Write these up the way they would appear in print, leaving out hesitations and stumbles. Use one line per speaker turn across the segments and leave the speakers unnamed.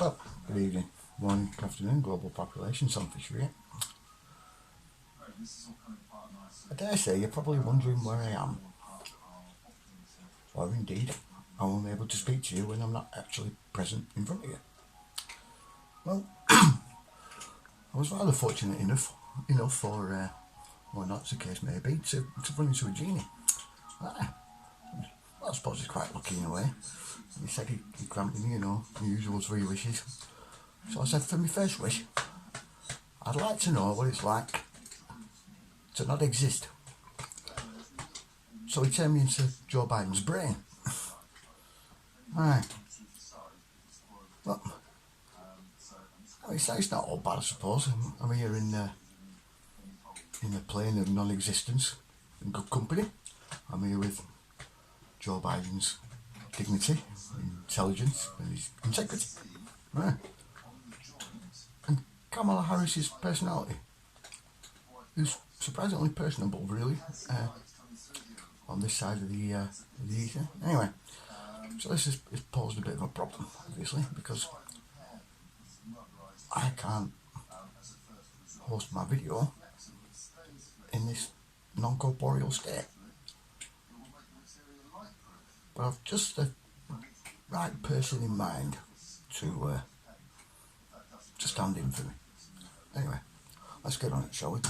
Well, good evening, morning, afternoon, global populations on Fisher. I dare say you're probably wondering where I am, or indeed how I'm able to speak to you when I'm not actually present in front of you. Well, I was rather fortunate enough for, or not as the case may be, to run into a genie. Well, I suppose he's quite lucky in a way. He said he'd grant me, the usual 3 wishes. So I said, for my first wish, I'd like to know what it's like to not exist. So he turned me into Joe Biden's brain. Right. Well, it's not all bad, I suppose. I'm here in the plane of non-existence, in good company. I'm here with Joe Biden's dignity, intelligence, and his integrity. Right. And Kamala Harris's personality, who's surprisingly personable, really, on this side of the ether. Anyway, so this has posed a bit of a problem, obviously, because I can't host my video in this non-corporeal state. But I've just the right person in mind to stand in for me. Anyway, let's get on it, shall we?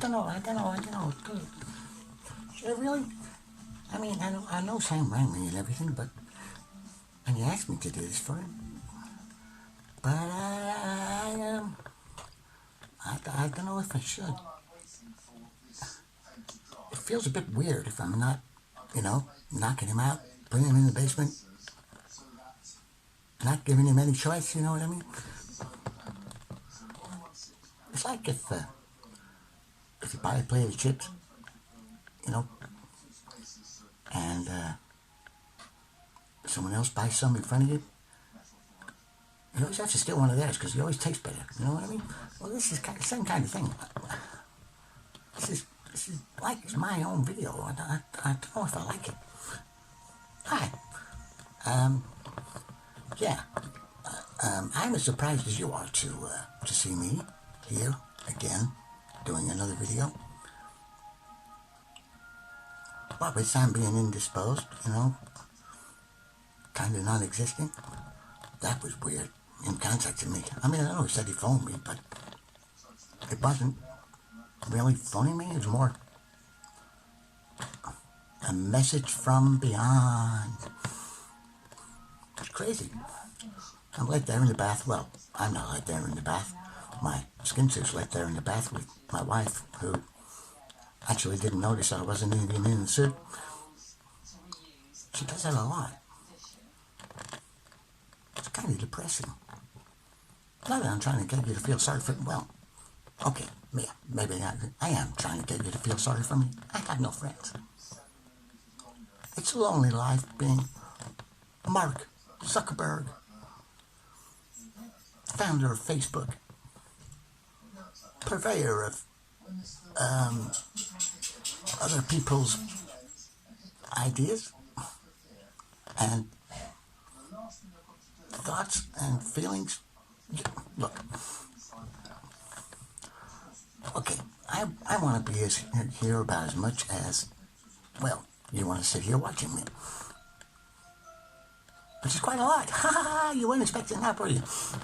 I don't know. Should I really? I mean, I know Sam rang me and everything, but, and he asked me to do this for him, but I don't know if I should. It feels a bit weird if I'm not, knocking him out, putting him in the basement, not giving him any choice, you know what I mean? It's like if you buy a plate of chips, and someone else buys some in front of you, you always have to steal one of theirs because it always tastes better, you know what I mean? Well, this is the same kind of thing. This is like it's my own video. I don't know if I like it. Hi. Yeah. I'm as surprised as you are to see me here again doing another video. But with Sam being indisposed, kind of non-existent, that was weird. Him contacting me. I mean, I know he said he phoned me, but it wasn't really phoning me. It was more a message from beyond. It's crazy. I'm right there in the bath. Well, I'm not right there in the bath. My skin suit's right there in the bath with my wife, who actually didn't notice I wasn't even in the suit. She does that a lot. It's kind of depressing. Not that I'm trying to get you to feel sorry for me. Well, okay, yeah, maybe I am trying to get you to feel sorry for me. I have no friends. It's a lonely life being Mark Zuckerberg, founder of Facebook, purveyor of other people's ideas and thoughts and feelings. Look, okay, I want to be here about as much as, well, you want to sit here watching me, which is quite a lot. Ha ha ha, you weren't expecting that, were you?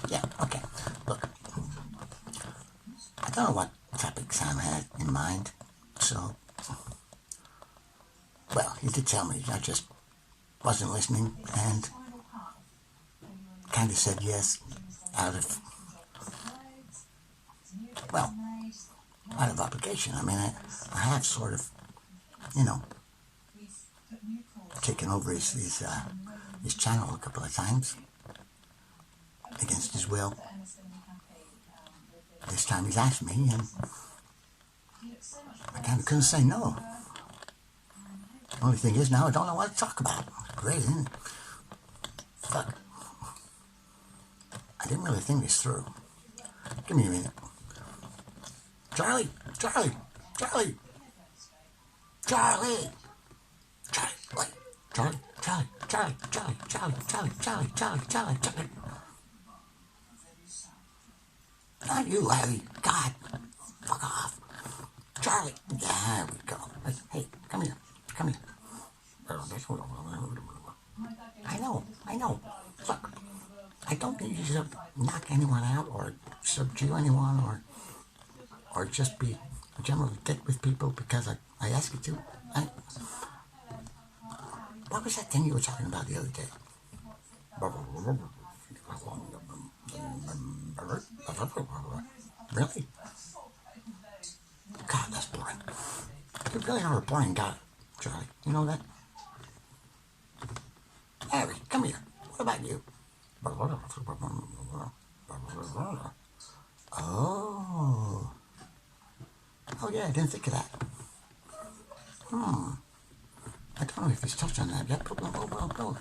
Yeah, okay, look, I don't know what topic Sam had in mind, so, well, he did tell me, I just wasn't listening, and kind of said yes out of, well, out of obligation. I mean, I have sort of, you know, taken over his channel a couple of times against his will. This time he's asked me, and I kind of couldn't say no. The only thing is now I don't know what to talk about. Great, isn't it? Fuck. I didn't really think this through. Give me a minute. Charlie! Charlie! Charlie! Charlie! Charlie! Wait! Charlie! Charlie! Charlie! Charlie! Charlie! Charlie! Charlie! Charlie! Charlie! Charlie! Not you, Larry. God. Fuck off. Charlie. There we go. Hey, come here. Come here. I know. Look, I don't need you to knock anyone out or subdue anyone or just be a general dick with people because I ask you to. What was that thing you were talking about the other day? Really? God, that's boring. You really are a boring guy, Charlie. You know that? Harry, come here. What about you? Oh. Oh yeah, I didn't think of that. I don't know if he's touched on that yet, but well.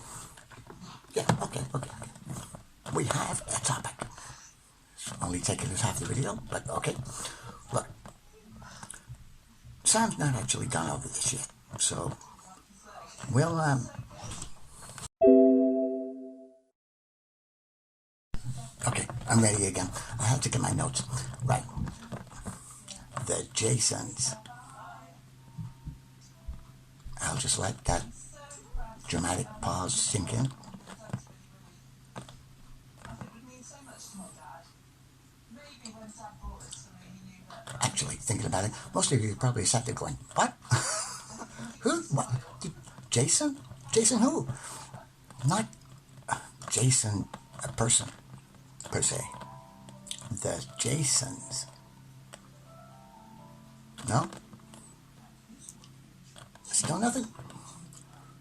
Yeah, okay. We have a topic. It's only taking us half the video, but okay. Look. Sam's not actually gone over this yet, so we'll, okay, I'm ready again. I have to get my notes. Right. The Jasons. I'll just let that dramatic pause sink in. Actually, thinking about it, most of you probably sat there going, what? Who? What? Jason? Jason who? Not Jason, a person, per se. The Jasons. No? Still nothing?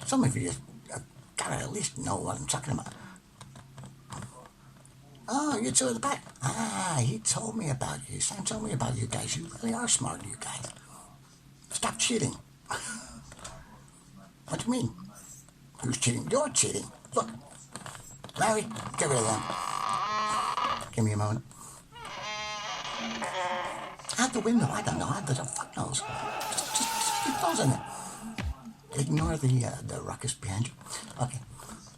Some of you gotta at least know what I'm talking about. Oh, you're two at the back. He told me about you. Sam told me about you guys. You really are smart, you guys. Stop cheating. What do you mean? Who's cheating? You're cheating. Look. Larry, get rid of them. Give me a moment. Out the window. I don't know. The fuck knows. Just keep closing it. Ignore the ruckus behind you. Okay.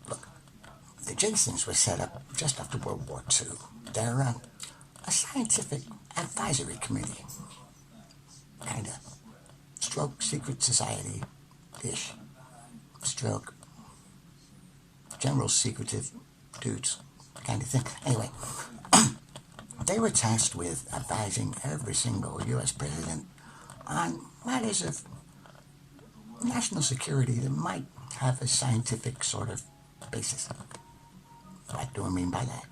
Look. The Jasons were set up just after World War II. They're a scientific advisory committee. Kind of. Stroke secret society-ish. Stroke general secretive dudes kind of thing. Anyway, they were tasked with advising every single U.S. president on matters of national security that might have a scientific sort of basis. What do I mean by that?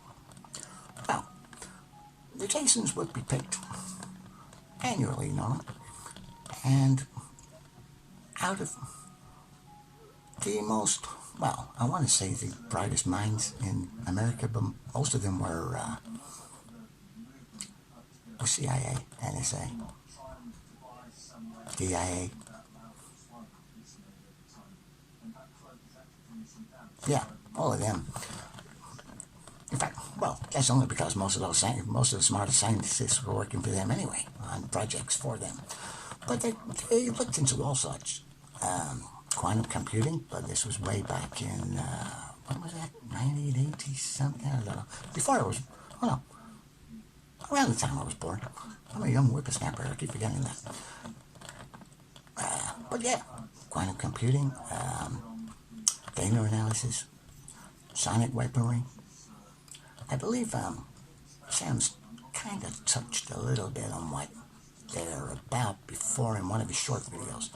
Well, the Jasons would be picked annually, normally, and out of the most, well, I want to say the brightest minds in America, but most of them were CIA, NSA, DIA. Yeah, all of them. In fact, well, that's only because most of the smartest scientists were working for them anyway, on projects for them. But they looked into all sorts. Quantum computing, but this was way back in, what was that, 1980 something, I don't know. Before I was, oh no, around the time I was born. I'm a young whippersnapper, I keep forgetting that. But yeah, quantum computing, data analysis, sonic weaponry. I believe Sam's kind of touched a little bit on what they're about before in one of his short videos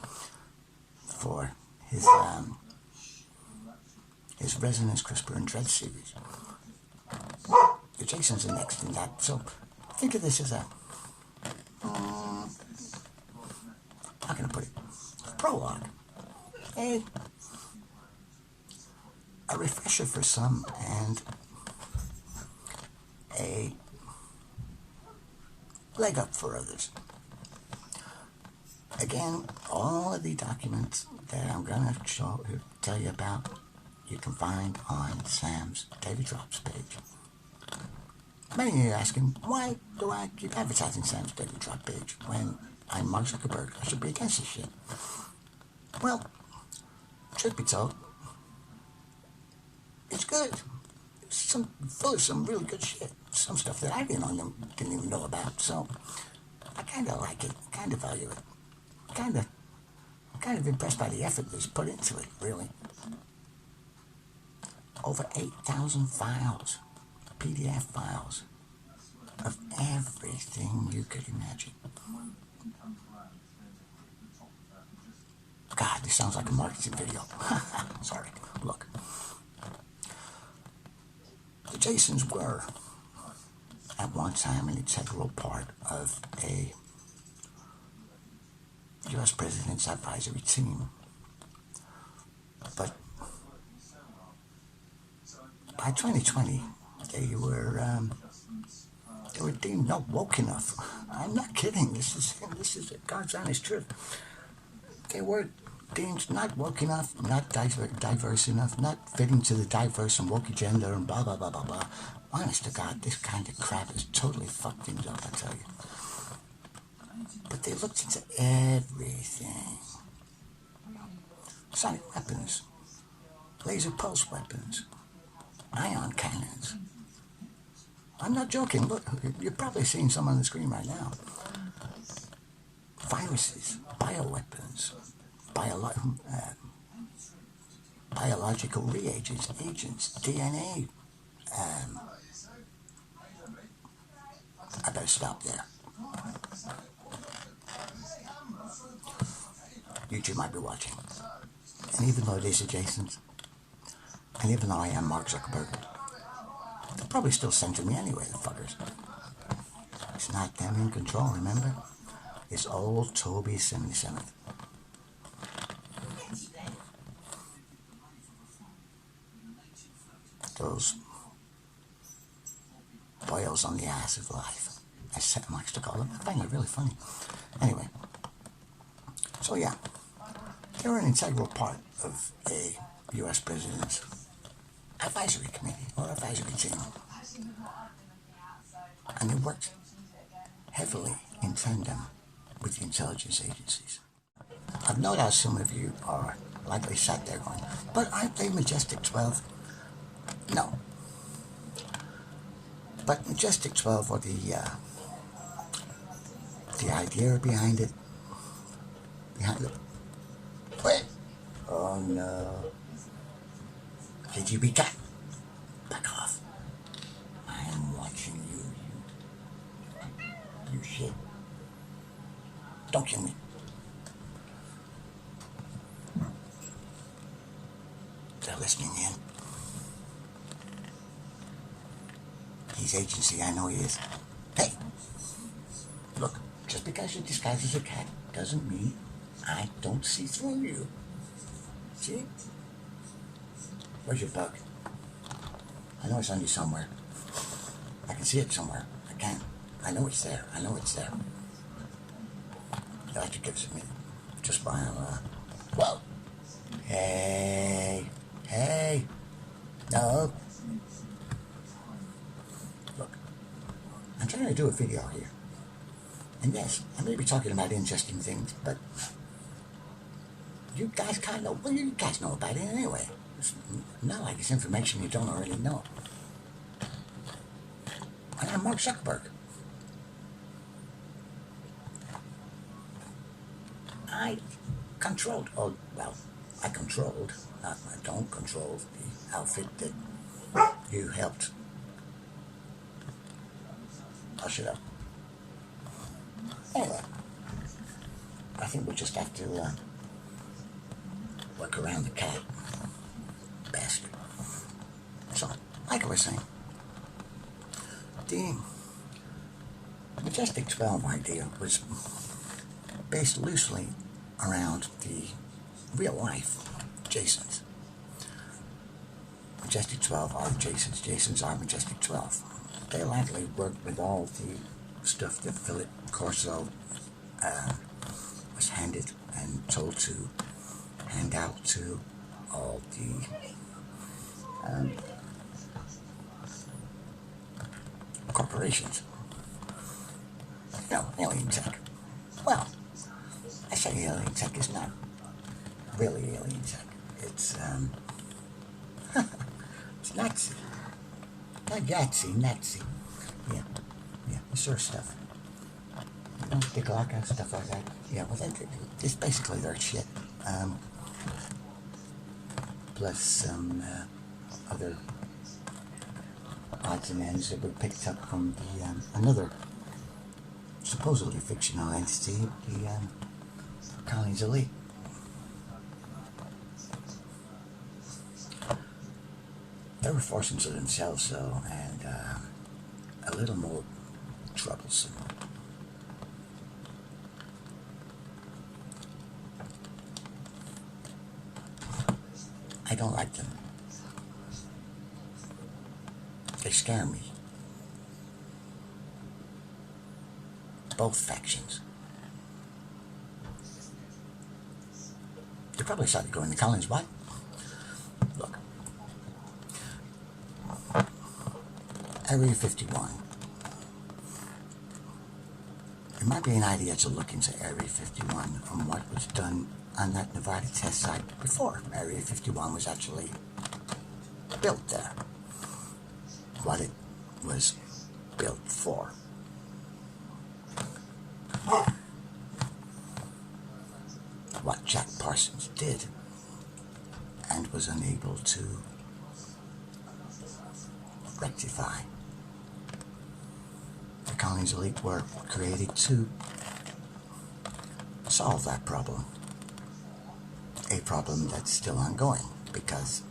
for his Resonance, Crispr, and Dread series. the JSONs are next in that. So think of this as a, how can I put it? Prologue. A refresher for some and a leg up for others. Again, all of the documents that I'm going to tell you about, you can find on Sam's Daily Drops page. Many of you are asking, why do I keep advertising Sam's Daily Drop page when I'm Mark Zuckerberg? I should be against this shit. Well, truth be told, it's good. It's full of some really good shit. Some stuff that I didn't even know about. So I kind of like it, kind of value it. Kind of impressed by the effort that's put into it, really. Over 8,000 files, PDF files, of everything you could imagine. God, this sounds like a marketing video. Sorry, look. The JSONs were, at one time, an integral part of a U.S. President's advisory team. But by 2020, they were deemed not woke enough. I'm not kidding. This is God's honest truth. They were deemed not woke enough, not diverse enough, not fitting to the diverse and woke agenda, and blah blah blah blah blah. Honest to God, this kind of crap has totally fucked things up, I tell you. But they looked into everything. Sonic weapons, laser pulse weapons, ion cannons. I'm not joking. Look, you're probably seeing some on the screen right now. Viruses, bioweapons, biological reagents, agents, DNA. I better stop there. YouTube might be watching. And even though it is adjacent, and even though I am Mark Zuckerberg, they'll probably still censor me anyway, the fuckers. It's not them in control, remember? It's old Toby 77th. Those boils on the ass of life, as Sam likes to call them. I find it really funny. Anyway, so yeah, they were an integral part of a U.S. President's advisory committee or advisory team. And they worked heavily in tandem with the intelligence agencies. I've no doubt some of you are likely sat there going, but aren't they Majestic 12? No. But Majestic 12, or the idea behind it, wait, oh no, KGB cat, back off, I am watching you shit, don't kill me. They're listening in. He's agency, I know he is. Hey, look, just because you're disguised as a cat doesn't mean I don't see through you. See? Where's your bug? I know it's on you somewhere. I can see it somewhere. I can. I know it's there. I know it's there. You'll have to give us a minute. Just while, whoa. Hey. Hey. No. Look. I'm trying to do a video here. And yes, I may be talking about interesting things, but you guys kind of know, well, you guys know about it anyway. It's not like it's information you don't already know. And I'm Mark Zuckerberg. I controlled, I don't control the outfit that you helped usher up. Anyway, I think we'll just have to work around the cat bastard. So, like I was saying,
The Majestic 12 idea was based loosely around the real-life Jasons. Majestic 12 are Jasons. Jasons are Majestic 12. They likely worked with all the stuff that Philip Corso was handed and told to hand out to all the corporations. No, alien tech. Well, I say alien tech is not really alien tech. It's it's Nazi. Not Yahtzee, Nazi. Yeah, the sort of stuff. You know, Diglaka, stuff like that. Yeah, well, it's basically their shit. Plus some other odds and ends that were picked up from the another supposedly fictional entity, the Canaries elite. They were fortunes of themselves, though, and a little more troublesome. I don't like them. They scare me. Both factions. They probably started going to Collins. What? Look. Area 51. It might be an idea to look into Area 51 from what was done on that Nevada test site before Area 51 was actually built there. What it was built for. What Jack Parsons did and was unable to rectify. The Canaries elite were created to solve that problem. A problem that's still ongoing because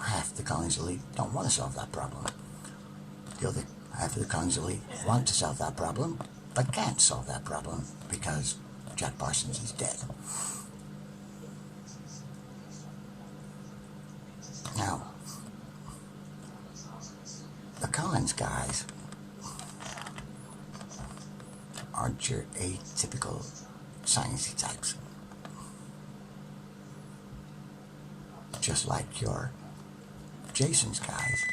half the Canaries elite don't want to solve that problem. The other half of the Canaries elite want to solve that problem but can't solve that problem because Jack Parsons is dead. Now, the Collins guys aren't your atypical sciencey types. Just like your Jason's guys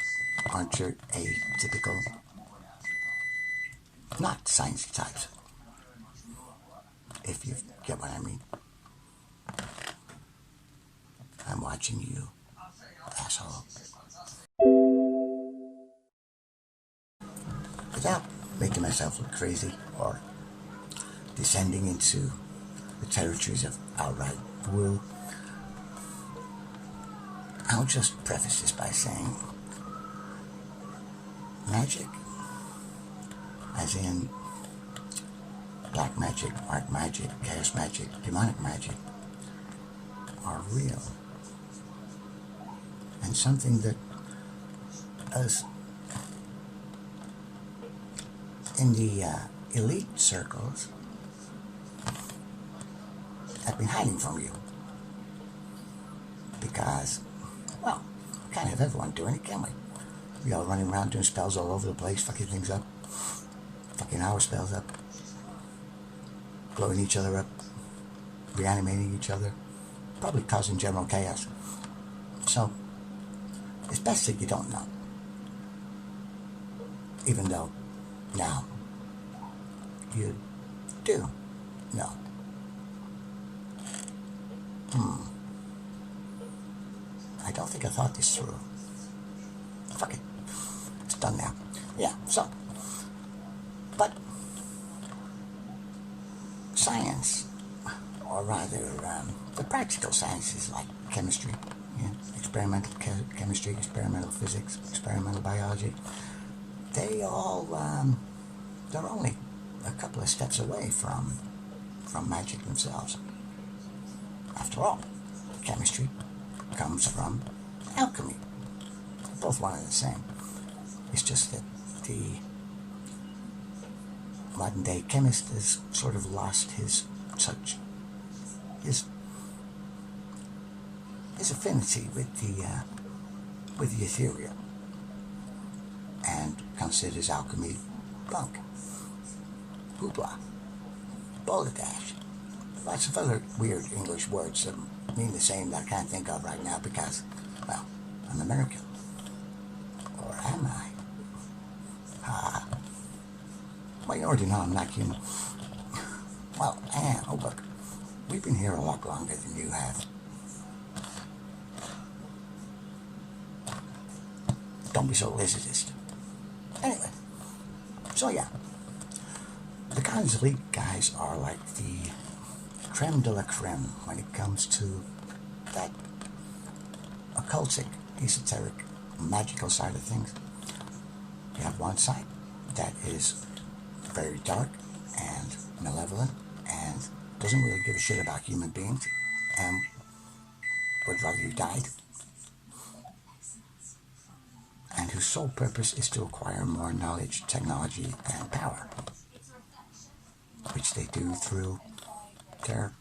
aren't your atypical not sciencey types. If you get what I mean. I'm watching you, asshole. Without making myself look crazy or descending into the territories of outright woo, I'll just preface this by saying magic, as in black magic, art magic, chaos magic, demonic magic, are real. And something that us in the elite circles have been hiding from you. Because, well, we can't have everyone doing it, can we? We all running around doing spells all over the place, fucking things up, fucking our spells up, blowing each other up, reanimating each other, probably causing general chaos. So, it's best that you don't know. Even though, now, you do know. I don't think I thought this through. Fuck it. It's done now. Yeah, so. But science, or rather the practical sciences like chemistry, experimental chemistry, experimental physics, experimental biology, they all, they're only a couple of steps away from magic themselves. After all, chemistry comes from alchemy. They're both one and the same. It's just that the modern day chemist has sort of lost his affinity with the ethereal, and considers alchemy bunk, hoopla, balderdash, lots of other weird English words that mean the same that I can't think of right now because, well, I'm American. Or am I? Well, you already know I'm not human. Well, and, oh look, we've been here a lot longer than you have. Don't be so lizardist. Anyway, so yeah, the College Elite guys are like the creme de la creme when it comes to that occultic, esoteric, magical side of things. You have one side that is very dark and malevolent and doesn't really give a shit about human beings and would rather you died, and whose sole purpose is to acquire more knowledge, technology, and power, which they do through their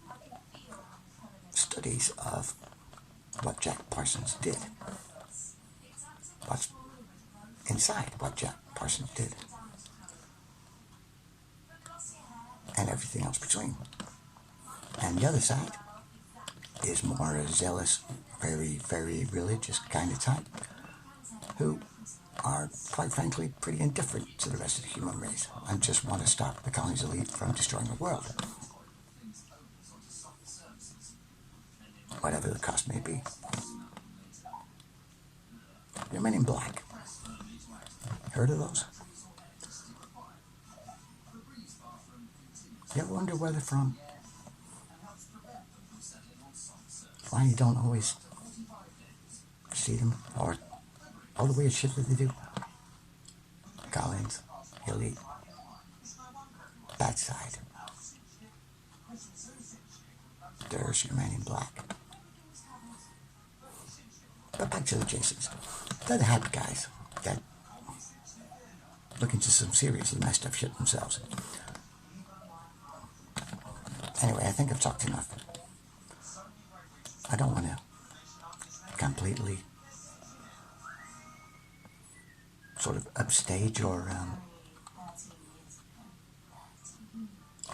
studies of what Jack Parsons did, what's inside what Jack Parsons did, and everything else between. And the other side is more a zealous, very, very religious kind of type, who are, quite frankly, pretty indifferent to the rest of the human race and just want to stop the College Elite from destroying the world, whatever the cost may be. Your Men in Black. Heard of those? You ever wonder where they're from? Why you don't always see them, or all the weird shit that they do? Collins, Elite, that side. There's your Man in Black. But back to the Jasons. They're the happy guys that look into some seriously messed up shit themselves. Anyway, I think I've talked enough. I don't want to completely sort of upstage or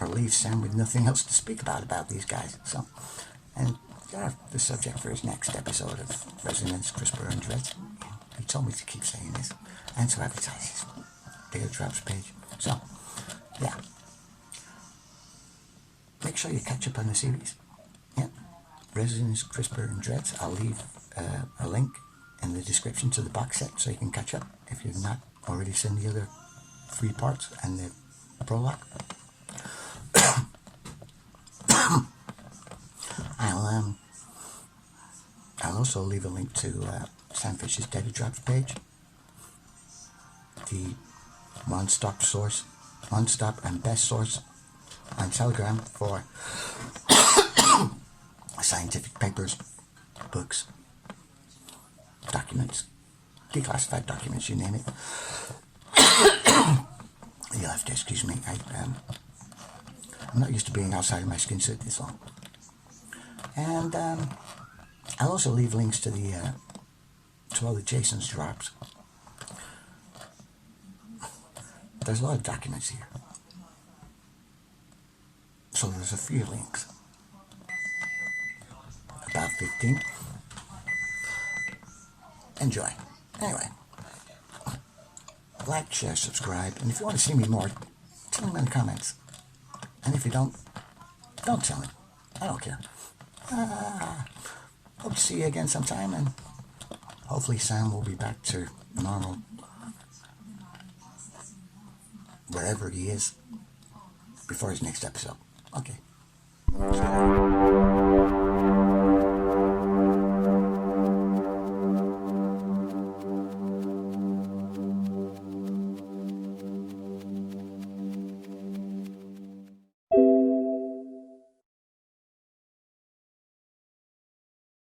leave Sam with nothing else to speak about these guys. So, and the subject for his next episode of Resonance, Crispr, and Dreads. He told me to keep saying this, and to advertise his Data Drops page. So, yeah. Make sure you catch up on the series. Yep. Resonance, Crispr, and Dreads. I'll leave a link in the description to the box set so you can catch up if you've not already seen the other 3 parts and the prologue. I'll also leave a link to Sam Fisher's Data Drops page, the one-stop and best source on Telegram for scientific papers, books, documents, declassified documents, you name it. You'll have to excuse me. I'm not used to being outside of my skin suit this long. And I'll also leave links to all the Jason's drops. There's a lot of documents here, so there's a few links, about 15. Enjoy. Anyway, like, share, subscribe, and if you want to see me more, tell me in the comments. And if you don't tell me. I don't care. Hope to see you again sometime, and hopefully Sam will be back to normal, wherever he is, before his next episode. Okay. See you later.